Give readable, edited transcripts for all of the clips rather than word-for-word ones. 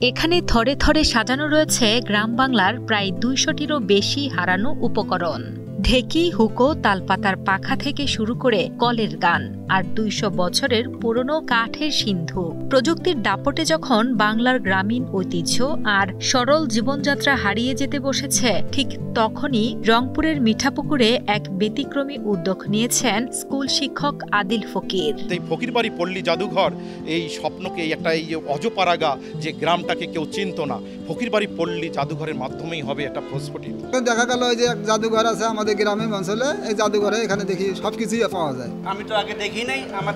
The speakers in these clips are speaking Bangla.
এখানে থরে থরে সাজানো রয়েছে গ্রাম বাংলার প্রায় ২০০টিরও বেশি হারানো উপকরণ। ঢেকি, হুকো, তালপাতার পাখা থেকে শুরু করে কলের গান আর ২০০ বছরের পুরনো কাঠের সিন্ধু। প্রযুক্তির দাপটে যখন বাংলার গ্রামীণ ঐতিহ্য আর সরল জীবনযাত্রা হারিয়ে যেতে বসেছে, ঠিক তখনই রংপুরের মিঠাপুকুরে এক ব্যতিক্রমী উদ্যোগ নিয়েছেন স্কুল শিক্ষক আদিল ফকির। এই ফকিরবাড়ি পল্লী জাদুঘর এই স্বপ্নকে একটা এই অজপাড়াগা যে গ্রামটাকে কেউ চিনত না, ফকিরবাড়ি পল্লী জাদুঘরের মাধ্যমেই হবে একটা প্রস্ফুটিত। দেখা গেল যে এক জাদুঘর আছে আমাদের গ্রামীণ অঞ্চলে, এই জাদুঘরে এখানে দেখি সবকিছুই পাওয়া যায়। আমি তো আগে দেখি নাই, আমার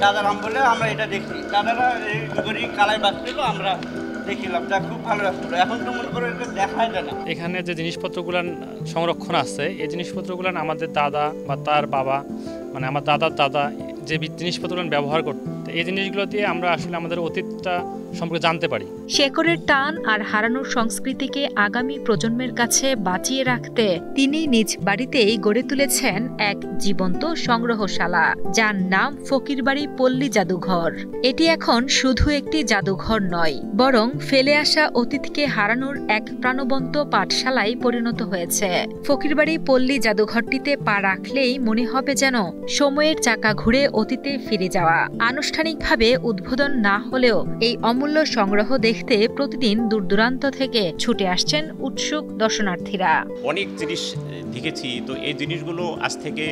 দাদারা বলে আমরা এটা দেখি, দাদারা এই গড়ি কালাই বাঁচছিল, আমরা দেখিলাম, যা খুব ভালো লাগছিল। এখন তো মনে করে দেখাই যায় না। এখানে যে জিনিসপত্রগুলো সংরক্ষণ আছে, এই জিনিসপত্রগুলো আমাদের দাদা বা তার বাবা, মানে আমার দাদার দাদা যে জিনিসপত্রগুলো ব্যবহার করত, এই জিনিসগুলো দিয়ে আমরা আসলে আমাদের অতীতটা সম্পর্কে জানতে পারি। শেকড়ের টান আর হারানোর সংস্কৃতিকে আগামী প্রজন্মের কাছে বাঁচিয়ে রাখতে তিনি নিজ বাড়িতেই গড়ে তুলেছেন এক জীবন্ত সংগ্রহশালা, যার নাম ফকিরবাড়ি পল্লী জাদুঘর। এটি এখন শুধু একটি জাদুঘর নয়, বরং ফেলে আসা অতীতকে হারানোর এক প্রাণবন্ত পাঠশালায় পরিণত হয়েছে। ফকিরবাড়ি পল্লী জাদুঘরটিতে পা রাখলেই মনে হবে যেন সময়ের চাকা ঘুরে অতীতে ফিরে যাওয়া। আনুষ্ঠানিকভাবে উদ্বোধন না হলেও এই অমূল্য সংগ্রহ দেখতে প্রতিদিন দূর দূরান্ত থেকে ছুটে আসছেন উৎসুক দর্শনার্থীরা। অনেক জিনিস দেখেছি, তো এই জিনিসগুলো আজ থেকে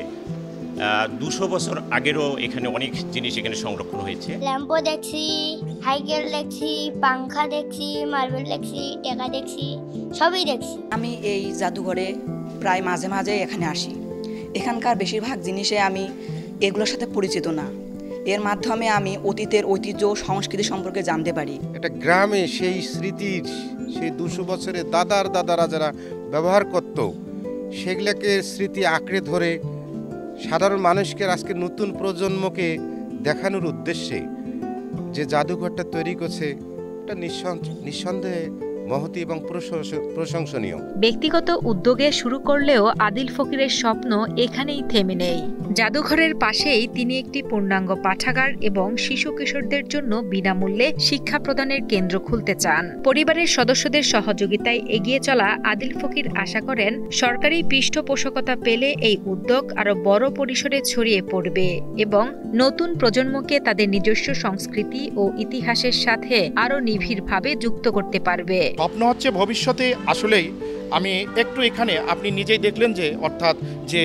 ২০০ বছর আগেরও এখানে অনেক জিনিস এখানে সংরক্ষণ হয়েছে। ল্যাম্পো দেখছি, সাইকেল দেখছি, পাংখা দেখছি, মার্বেল দেখছি, টেকা দেখছি, সবই দেখছি। আমি এই জাদুঘরে প্রায় মাঝে মাঝে এখানে আসি। এখানকার বেশিরভাগ জিনিসে আমি এগুলোর সাথে পরিচিত না, এর মাধ্যমে আমি অতীতের ঐতিহ্য সংস্কৃতি সম্পর্কে জানতে পারি। একটা গ্রামে সেই স্মৃতির, সেই ২০০ বছরের দাদারা যারা ব্যবহার করত, সেগুলোকে স্মৃতি আঁকড়ে ধরে সাধারণ মানুষকে আজকে নতুন প্রজন্মকে দেখানোর উদ্দেশ্যে যে জাদুঘরটা তৈরি করছে, এটা নিঃসন্দেহে মহতি এবং প্রশংসনীয়। ব্যক্তিগত উদ্যোগে শুরু করলেও আদিল ফকিরের স্বপ্ন এখানেই থেমে নেই। জাদুঘরের পাশেই তিনি একটি পূর্ণাঙ্গ পাঠাগার এবং শিশু কিশোরদের জন্য বিনামূল্যে শিক্ষা প্রদানের কেন্দ্র খুলতে চান। পরিবারের সদস্যদের সহযোগিতায় এগিয়ে চলা আদিল ফকির আশা করেন, সরকারি পৃষ্ঠপোষকতা পেলে এই উদ্যোগ আরো বড় পরিসরে ছড়িয়ে পড়বে এবং নতুন প্রজন্মকে তাদের নিজস্ব সংস্কৃতি ও ইতিহাসের সাথে আরো নিবিড়ভাবে যুক্ত করতে পারবে। স্বপ্ন হচ্ছে ভবিষ্যতে আসলেই আমি একটু এখানে আপনি নিজেই দেখলেন যে অর্থাৎ যে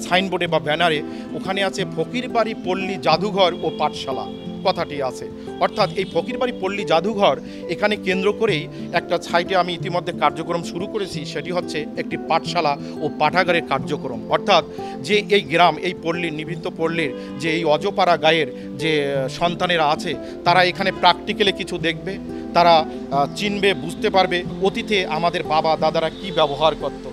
সাইনবোর্ডে বা ব্যানারে ওখানে আছে ফকিরবাড়ি পল্লী জাদুঘর ও পাঠশালা কথাটি আছে। অর্থাৎ এই ফকিরবাড়ি পল্লী জাদুঘর এখানে কেন্দ্র করেই একটা সাইটে আমি ইতিমধ্যে কার্যক্রম শুরু করেছি, সেটি হচ্ছে একটি পাঠশালা ও পাঠাগারের কার্যক্রম। অর্থাৎ যে এই গ্রাম, এই পল্লীর নিভৃত পল্লীর যে এই অজপাড়া গায়ের যে সন্তানেরা আছে, তারা এখানে প্র্যাকটিক্যালি কিছু দেখবে, তারা চিনবে, বুঝতে পারবে অতীতে আমাদের বাবা দাদারা কি ব্যবহার করত।